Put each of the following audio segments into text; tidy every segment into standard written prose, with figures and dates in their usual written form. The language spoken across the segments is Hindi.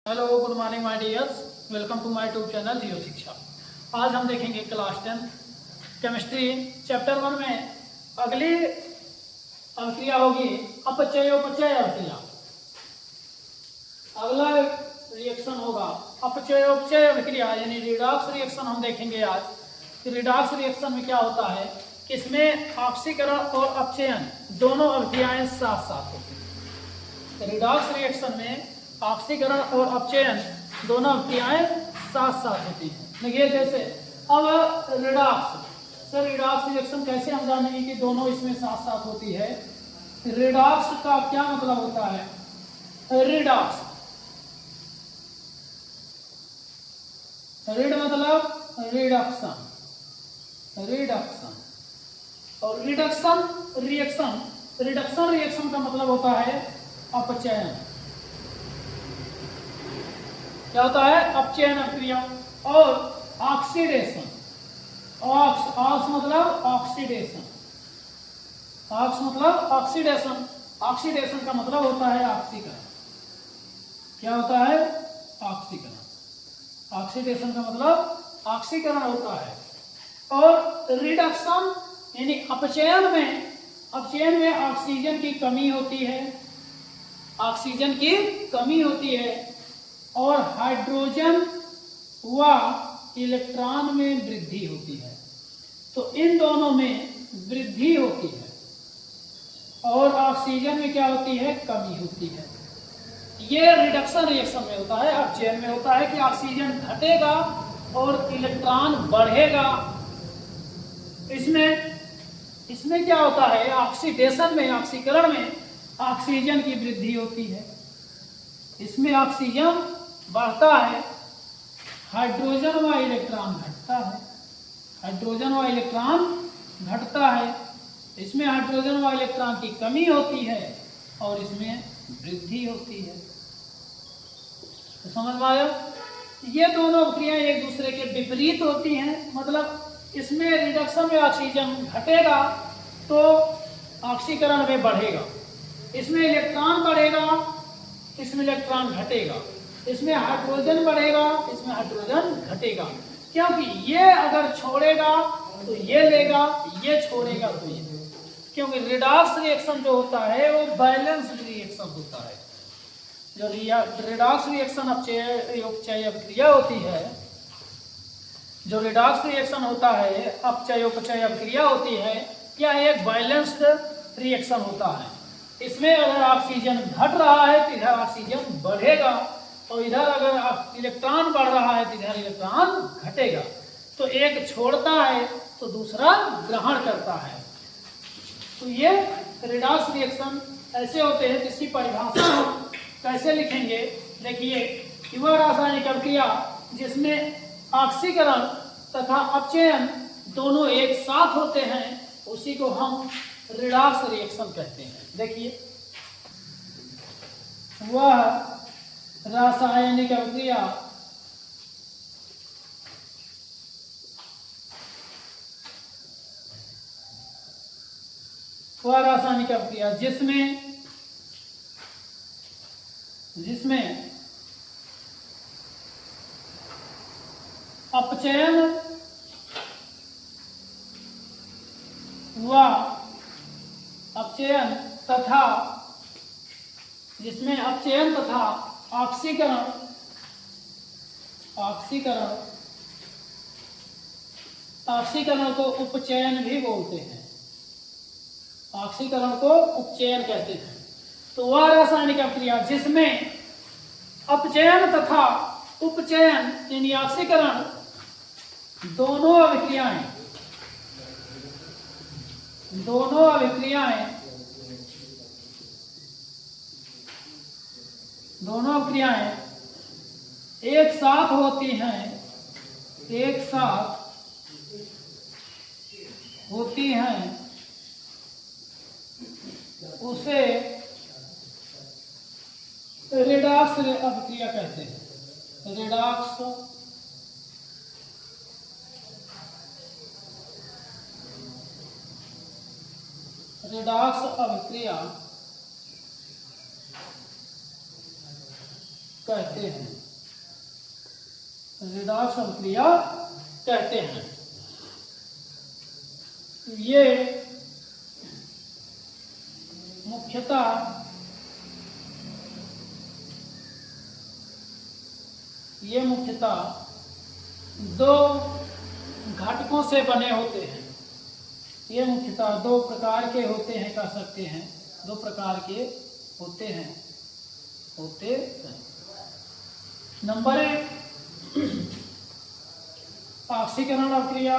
Hello good morning my dears, welcome to my YouTube channel Jio Shiksha. आज हम देखेंगे क्लास 10 केमिस्ट्री चैप्टर 1 में अगली अभिक्रिया होगी अपचयोपचय अभिक्रिया। अगला रिएक्शन होगा अपचयोपचय अभिक्रिया यानी रिडॉक्स रिएक्शन। हम देखेंगे आज कि रिडॉक्स रिएक्शन में क्या होता है कि इसमें ऑक्सीकरण और अपचयन दोनों अभिक्रियाएं साथ साथ होती हैं। रिडॉक्स रिएक्शन में ऑक्सीकरण और अपचयन दोनों अभिक्रियाएं साथ साथ होती हैं। देखिए जैसे अब रिडॉक्स रिडॉक्स रिएक्शन कैसे हम जानेंगे कि दोनों इसमें साथ साथ होती है। रिडॉक्स का क्या मतलब होता है? रिडॉक्स रिड मतलब रिडक्शन और रिडक्शन रिएक्शन का मतलब होता है अपचयन। क्या होता है? अपचयन अभिक्रिया। और ऑक्सीडेशन, ऑक्स मतलब ऑक्सीडेशन, ऑक्सीडेशन का मतलब होता है ऑक्सीकरण। क्या होता है? ऑक्सीकरण। ऑक्सीडेशन का मतलब ऑक्सीकरण होता है। और रिडक्शन यानी अपचयन में ऑक्सीजन की कमी होती है, और हाइड्रोजन व इलेक्ट्रॉन में वृद्धि होती है। तो इन दोनों में वृद्धि होती है और ऑक्सीजन में क्या होती है? कमी होती है। ये रिडक्शन रिएक्शन में होता है। अपचयन में होता है कि ऑक्सीजन घटेगा और इलेक्ट्रॉन बढ़ेगा। इसमें क्या होता है? ऑक्सीडेशन में, ऑक्सीकरण में ऑक्सीजन की वृद्धि होती है। इसमें ऑक्सीजन बढ़ता है, हाइड्रोजन व इलेक्ट्रॉन घटता है। इसमें हाइड्रोजन व इलेक्ट्रॉन की कमी होती है और इसमें वृद्धि होती है। तो समझ में आया? ये दोनों अभिक्रियाएं एक दूसरे के विपरीत होती हैं। मतलब इसमें रिडक्शन में ऑक्सीजन घटेगा तो ऑक्सीकरण में बढ़ेगा। इसमें इलेक्ट्रॉन बढ़ेगा, इसमें इलेक्ट्रॉन घटेगा। इसमें हाइड्रोजन बढ़ेगा, इसमें हाइड्रोजन घटेगा। क्योंकि ये अगर छोड़ेगा तो ये लेगा, ये छोड़ेगा तो ये। क्योंकि रिडॉक्स रिएक्शन जो होता है वो बैलेंस्ड रिएक्शन होता है। जो रिडॉक्स रिएक्शन अपचयोपचय अभिक्रिया होती है, जो रिडॉक्स रिएक्शन होता है अपचयोपचय अभिक्रिया होती है, यह एक बैलेंस्ड रिएक्शन होता है। इसमें अगर ऑक्सीजन घट रहा है तो इधर ऑक्सीजन बढ़ेगा, और इधर अगर इलेक्ट्रॉन बढ़ रहा है तो इधर इलेक्ट्रॉन घटेगा। तो एक छोड़ता है तो दूसरा ग्रहण करता है। तो ये रिडॉक्स रिएक्शन ऐसे होते हैं जिसकी परिभाषा हम कैसे लिखेंगे। देखिए, वह रासायनिक अभिक्रिया जिसमें ऑक्सीकरण तथा अपचयन दोनों एक साथ होते हैं उसी को हम रिडॉक्स रिएक्शन कहते हैं। देखिए, वह रासायनिक अभिक्रिया जिसमें अपचयन तथा ऑक्सीकरण को उपचयन भी बोलते हैं। ऑक्सीकरण को उपचयन कहते हैं। तो वह रासायनिक अभिक्रिया जिसमें अपचयन तथा उपचयन यानी ऑक्सीकरण दोनों अभिक्रियाएं एक साथ होती हैं उसे रिडॉक्स अभिक्रिया कहते हैं। रिडॉक्स अभिक्रिया कहते हैं, रिडॉक्स अभिक्रिया कहते हैं। ये मुख्यतः दो घटकों से बने होते हैं। ये मुख्यतः दो प्रकार के होते हैं, कह सकते हैं दो प्रकार के होते हैं। नंबर 1 ऑक्सीकरण अभिक्रिया।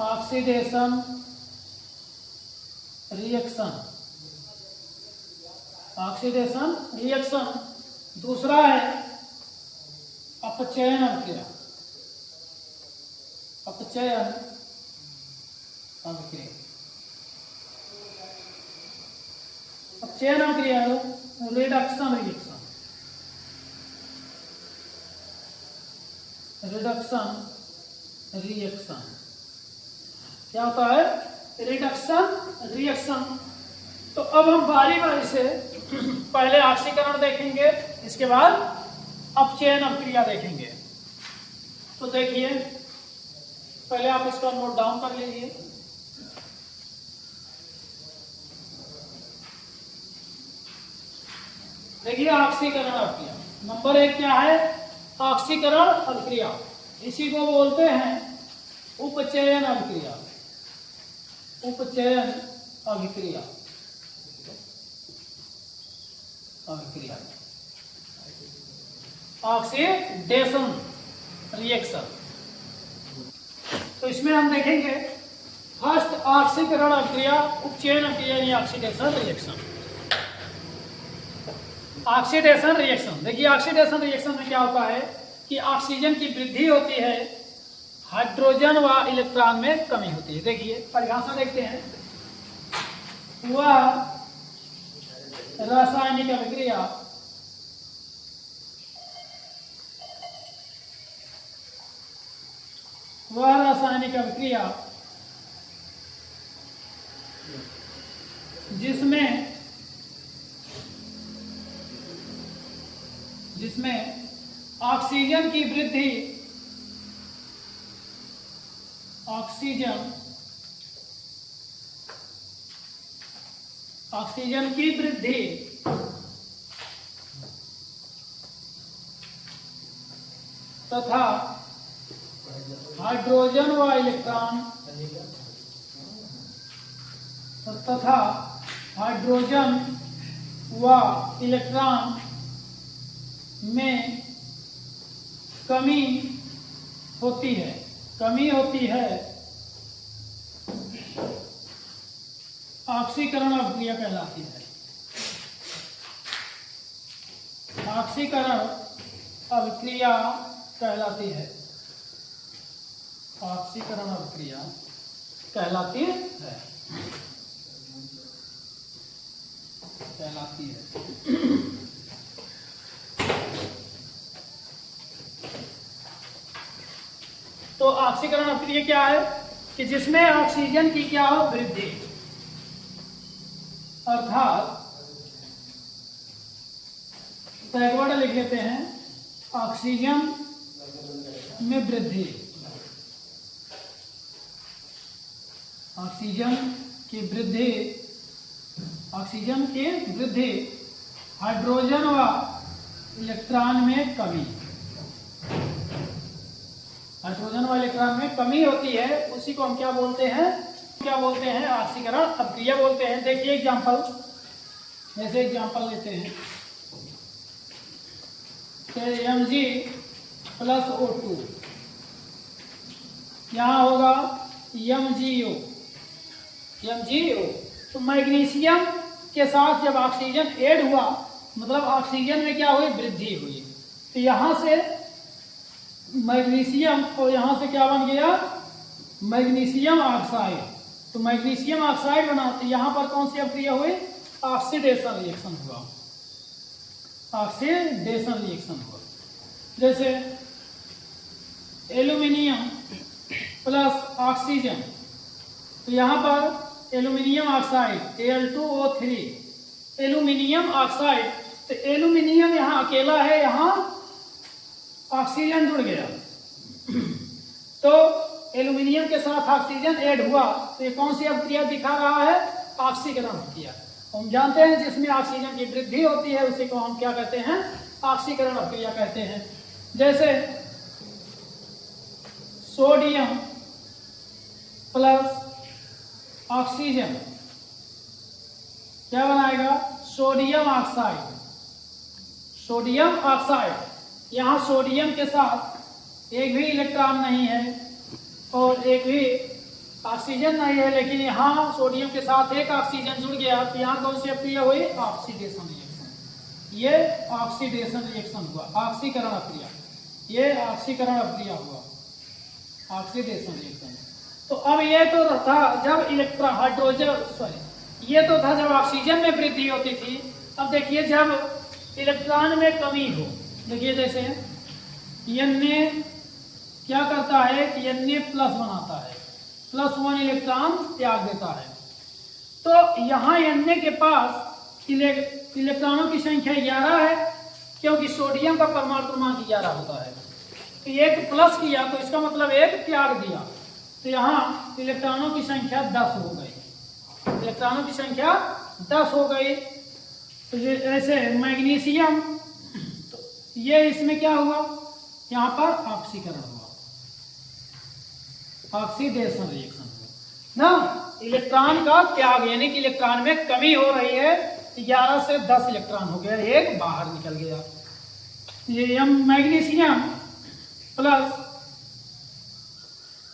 Oxidation reaction. दूसरा है अपचयन अभिक्रिया। अपचयन अभिक्रिया रिडक्शन रिएक्शन। क्या होता है? Reduction reaction. तो अब हम बारी बारी से पहले ऑक्सीकरण देखेंगे, इसके बाद अपचयन अभिक्रिया देखेंगे। तो देखिए, पहले आप इसका नोट डाउन कर लीजिए। देखिए ऑक्सीकरण अभिक्रिया नंबर 1 क्या है? ऑक्सीकरण अभिक्रिया। इसी को बोलते हैं उपचयन अभिक्रिया। Oxidation reaction. तो इसमें हम देखेंगे फर्स्ट ऑक्सीकरण अभिक्रिया, उपचयन अभिक्रिया यानी ऑक्सीडेशन रिएक्शन। ऑक्सीडेशन रिएक्शन, देखिए ऑक्सीडेशन रिएक्शन में क्या होता है कि ऑक्सीजन की वृद्धि होती है, हाइड्रोजन व इलेक्ट्रॉन में कमी होती है। देखिए परिभाषा देखते हैं। वह रासायनिक अभिक्रिया जिसमें ऑक्सीजन की वृद्धि तथा हाइड्रोजन व इलेक्ट्रॉन में कमी होती है ऑक्सीकरण अभिक्रिया कहलाती है। ऑक्सीकरण अभिक्रिया कहलाती है। तो ऑक्सीकरण अभिक्रिया क्या है कि जिसमें ऑक्सीजन की क्या हो? वृद्धि, अर्थात बैकवर्ड लिख लेते हैं, ऑक्सीजन में वृद्धि, ऑक्सीजन की वृद्धि, हाइड्रोजन व इलेक्ट्रॉन में कमी, होती है। उसी को हम क्या बोलते हैं? ऑक्सीकरण अभिक्रिया बोलते हैं। देखिए एग्जांपल, जैसे एग्जांपल लेते हैं Mg+O2, यहाँ होगा MgO। तो मैग्नीशियम के साथ जब ऑक्सीजन ऐड हुआ, मतलब ऑक्सीजन में क्या हुई? वृद्धि हुई। तो यहाँ से मैग्नीशियम और यहाँ से क्या बन गया? Magnesium oxide. तो मैग्नीशियम ऑक्साइड बना, तो यहाँ पर कौन सी अभिक्रिया हुई? ऑक्सीडेशन रिएक्शन हुआ। जैसे एल्यूमिनियम प्लस ऑक्सीजन, तो यहाँ पर aluminium oxide Al2O3, aluminium oxide, तो एल्यूमिनियम यहाँ अकेला है, यहाँ ऑक्सीजन जुड़ गया, तो एल्यूमिनियम के साथ ऑक्सीजन ऐड हुआ, तो ये कौन सी अभिक्रिया दिखा रहा है? ऑक्सीकरण अभिक्रिया। हम जानते हैं जिसमें ऑक्सीजन की वृद्धि होती है उसी को हम क्या कहते हैं? ऑक्सीकरण अभिक्रिया कहते हैं। जैसे सोडियम प्लस ऑक्सीजन क्या बनाएगा? Sodium oxide. सोडियम ऑक्साइड, यहाँ सोडियम के साथ एक भी इलेक्ट्रॉन नहीं है और एक भी ऑक्सीजन नहीं है, लेकिन यहाँ सोडियम के साथ एक ऑक्सीजन जुड़ गया, तो यहाँ कौन सी अभिक्रिया हुई? Oxidation reaction. ये ऑक्सीडेशन रिएक्शन हुआ, ऑक्सीकरण अभिक्रिया, ये ऑक्सीकरण अभिक्रिया हुआ, ऑक्सीडेशन रिएक्शन। तो अब ये तो था जब इलेक्ट्रॉन हाइड्रोजन ये तो था जब ऑक्सीजन में वृद्धि होती थी। अब देखिए जब इलेक्ट्रॉन में कमी हो, देखिए जैसे Na क्या करता है कि Na प्लस बनाता है, +1 इलेक्ट्रॉन त्याग देता है, तो यहाँ Na के पास इलेक्ट्रॉनों की संख्या 11 है, क्योंकि सोडियम का परमाणु क्रमांक 11 होता है। तो एक प्लस किया तो इसका मतलब एक त्याग दिया, तो यहाँ इलेक्ट्रॉनों की संख्या 10 हो गई, इलेक्ट्रॉनों की संख्या 10 हो गई। तो ऐसे मैग्नीशियम, तो ये इसमें क्या हुआ? यहाँ पर ऑक्सीकरण हुआ, ऑक्सीडेशन रिएक्शन हुआ ना, इलेक्ट्रॉन का त्याग, यानी कि इलेक्ट्रॉन में कमी हो रही है, 11 से 10 इलेक्ट्रॉन हो गया, एक बाहर निकल गया। ये मैग्नीशियम प्लस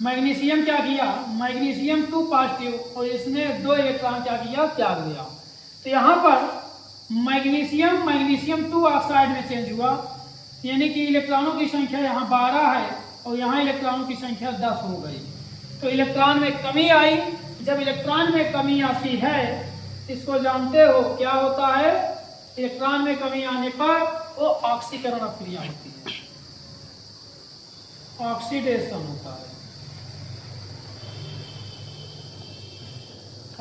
मैग्नीशियम क्या किया? मैग्नीशियम 2 पॉजिटिव, और इसने 2 इलेक्ट्रॉन क्या किया? त्याग दिया। तो यहाँ पर मैग्नीशियम 2 ऑक्साइड में चेंज हुआ, यानी कि इलेक्ट्रॉनों की संख्या यहाँ 12 है और यहाँ इलेक्ट्रॉनों की संख्या 10 हो गई, तो इलेक्ट्रॉन में कमी आई। जब इलेक्ट्रॉन में कमी आती है, इसको जानते हो क्या होता है? इलेक्ट्रॉन में कमी आने पर वो ऑक्सीकरण अभिक्रिया होती है, ऑक्सीडेशन होता है,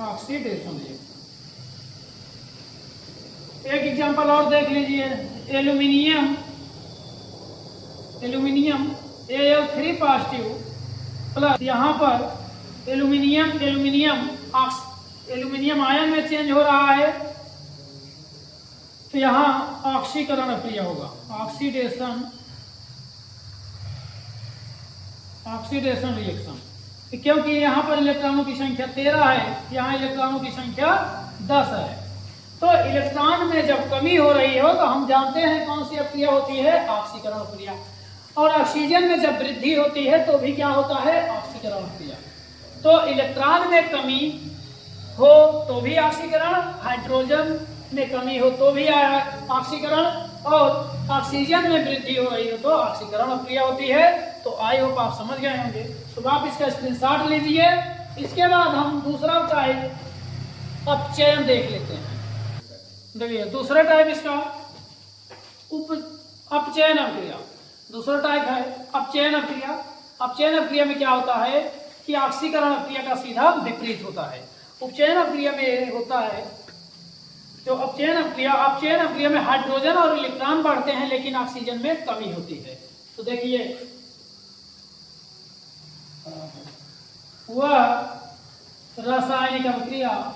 ऑक्सीडेशन रिएक्शन। एक एग्जांपल और देख लीजिए, एल्यूमिनियम Al3 पॉजिटिव प्लस यहाँ पर एल्यूमिनियम आयन में चेंज हो रहा है, तो यहाँ ऑक्सीकरण अभिक्रिया होगा, ऑक्सीडेशन रिएक्शन, क्योंकि यहाँ पर इलेक्ट्रॉनों की संख्या 13 है, यहाँ इलेक्ट्रॉनों की संख्या 10 है। तो इलेक्ट्रॉन में जब कमी हो रही हो तो हम जानते हैं कौन सी अभिक्रिया होती है? ऑक्सीकरण अभिक्रिया। और ऑक्सीजन में जब वृद्धि होती है तो भी क्या होता है? ऑक्सीकरण अभिक्रिया। तो इलेक्ट्रॉन में कमी हो तो भी ऑक्सीकरण, हाइड्रोजन में कमी हो तो भी ऑक्सीकरण, और ऑक्सीजन में वृद्धि हो रही हो तो ऑक्सीकरण अभिक्रिया होती है। तो आई होप आप समझ गए होंगे। तो आप इसका स्क्रीनशॉट लीजिए। इसके बाद हम दूसरा टाइप अपचयन देख लेते हैं। देखिए दूसरा टाइप इसका अपचयन अभिक्रिया, दूसरा टाइप है अपचयन अभिक्रिया। अपचयन अभिक्रिया में क्या होता है कि ऑक्सीकरण अभिक्रिया का सीधा विपरीत होता है। उपचयन अभिक्रिया में होता है जो अपचयन अभिक्रिया में हाइड्रोजन और इलेक्ट्रॉन बढ़ते हैं लेकिन ऑक्सीजन में कमी होती है। तो देखिए वह रासायनिक अभिक्रिया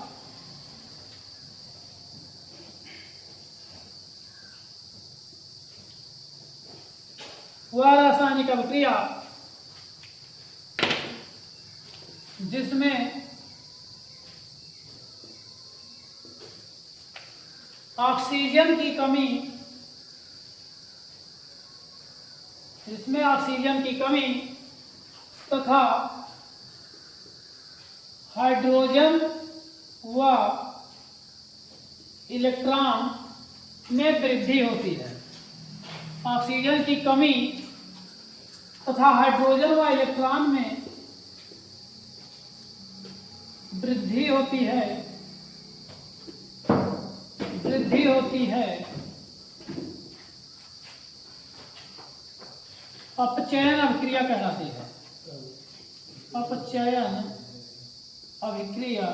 जिसमें ऑक्सीजन की कमी तथा हाइड्रोजन व इलेक्ट्रॉन में वृद्धि होती है। ऑक्सीजन की कमी तथा हाइड्रोजन व इलेक्ट्रॉन में वृद्धि होती है अपचयन अभिक्रिया कहलाती है। अपचयन अभिक्रिया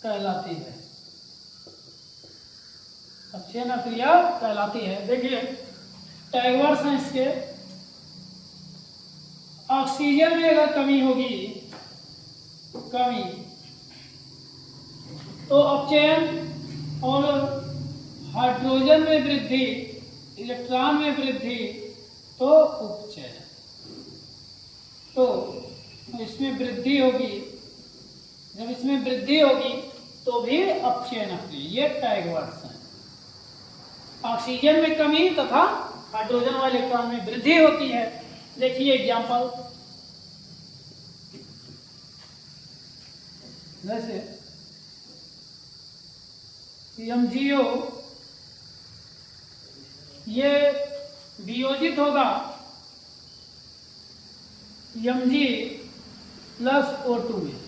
कहलाती है। अपचयन अभिक्रिया कहलाती है। देखिए टैग वर्ड्स हैं इसके। ऑक्सीजन में अगर कमी होगी, कमी, तो अपचयन, और हाइड्रोजन में वृद्धि, इलेक्ट्रॉन में वृद्धि, तो उपचयन। तो इसमें वृद्धि होगी, जब इसमें वृद्धि होगी तो भी अपचयन अभिक्रिया। ये टैग वर्ड्स हैं। ऑक्सीजन में कमी तथा हाइड्रोजन व इलेक्ट्रॉन में वृद्धि होती है। देखिए एग्जांपल, जैसे MgO ये वियोजित होगा Mg प्लस O2 में।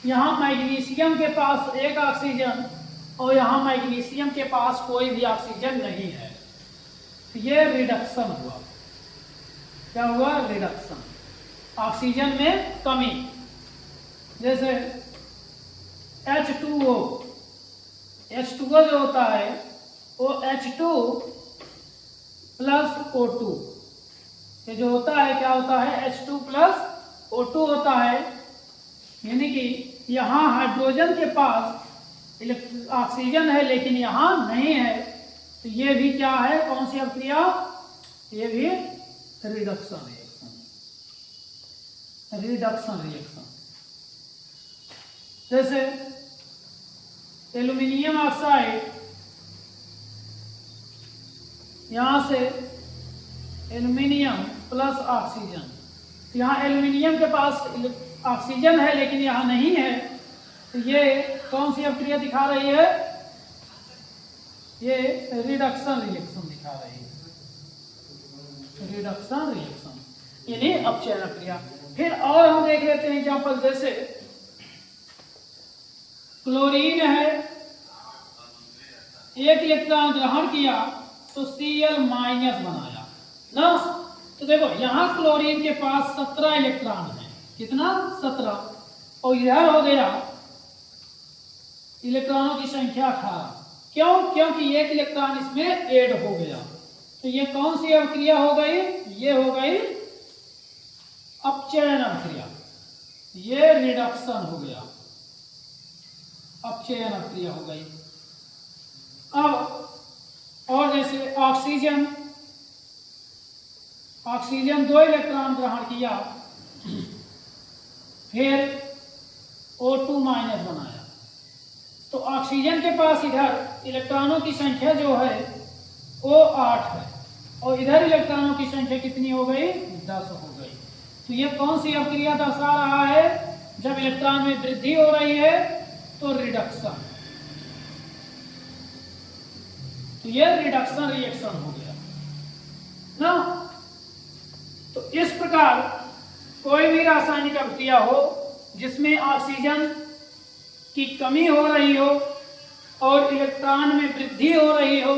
यहाँ मैग्नीशियम के पास एक ऑक्सीजन और यहाँ मैग्नीशियम के पास कोई भी ऑक्सीजन नहीं है, तो ये रिडक्शन हुआ। क्या हुआ? रिडक्शन, ऑक्सीजन में कमी। जैसे H2O, H2O जो होता है वो H2 प्लस O2, ये जो होता है क्या होता है? H2 प्लस O2 होता है। यानी कि यहाँ हाइड्रोजन के पास ऑक्सीजन है लेकिन यहाँ नहीं है, तो ये भी क्या है? कौन सी अभिक्रिया? ये भी रिडक्शन रिएक्शन, रिडक्शन रिएक्शन। जैसे एल्यूमिनियम ऑक्साइड, यहां से एल्यूमिनियम प्लस ऑक्सीजन, यहाँ एल्यूमिनियम के पास ऑक्सीजन है लेकिन यहाँ नहीं है, तो ये कौन सी अभिक्रिया दिखा रही है? ये रिडक्शन रिएक्शन दिखा रही है, रिडक्शन रिएक्शन यानी अपचयन अभिक्रिया। फिर और हम देख लेते हैं एग्जांपल, जैसे क्लोरीन है, एक इलेक्ट्रॉन ग्रहण किया तो Cl माइनस बनाया ना। तो देखो यहाँ क्लोरीन के पास 17 इलेक्ट्रॉन है। कितना? 17। और इधर हो गया इलेक्ट्रॉनों की संख्या 18। क्यों? क्योंकि एक इलेक्ट्रॉन इसमें ऐड हो गया। तो ये कौन सी अभिक्रिया हो गई? ये हो गई अपचयन अभिक्रिया, ये रिडक्शन हो गया, अपचयन अभिक्रिया हो गई। अब और जैसे ऑक्सीजन, ऑक्सीजन 2 इलेक्ट्रॉन ग्रहण किया, फिर O2 माइनस बनाया, तो ऑक्सीजन के पास इधर इलेक्ट्रॉनों की संख्या जो है वो 8 है और इधर इलेक्ट्रॉनों की संख्या कितनी हो गई? 10 हो गई। तो ये कौन सी अभिक्रिया दर्शा रहा है? जब इलेक्ट्रॉन में वृद्धि हो रही है तो रिडक्शन, तो ये रिडक्शन रिएक्शन हो गया ना। तो इस प्रकार कोई भी रासायनिक अभिक्रिया हो जिसमें ऑक्सीजन की कमी हो रही हो और इलेक्ट्रॉन में वृद्धि हो रही हो,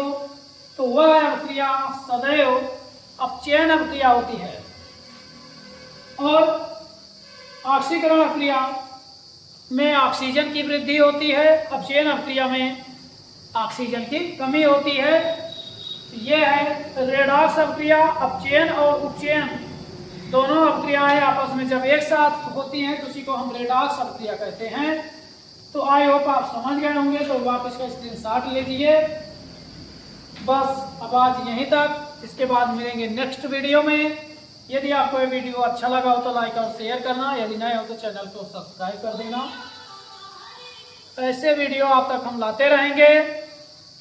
तो वह अभिक्रिया सदैव अपचयन अभिक्रिया होती है। और ऑक्सीकरण अभिक्रिया में ऑक्सीजन की वृद्धि होती है, अपचयन अभिक्रिया में ऑक्सीजन की कमी होती है। यह है रेडॉक्स अभिक्रिया। अपचयन और उपचयन दोनों अभिक्रियाएं आपस में जब एक साथ होती हैं तो उसी को हम रेडॉक्स अभिक्रिया कहते हैं। तो आई होप आप समझ गए होंगे, तो वापस का स्क्रीनशॉट लीजिए। बस अब आज यहीं तक, इसके बाद मिलेंगे नेक्स्ट वीडियो में। यदि आपको ये वीडियो अच्छा लगा हो तो लाइक और शेयर करना, यदि नए हो तो चैनल को सब्सक्राइब कर देना। ऐसे वीडियो आप तक हम लाते रहेंगे।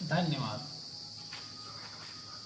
धन्यवाद।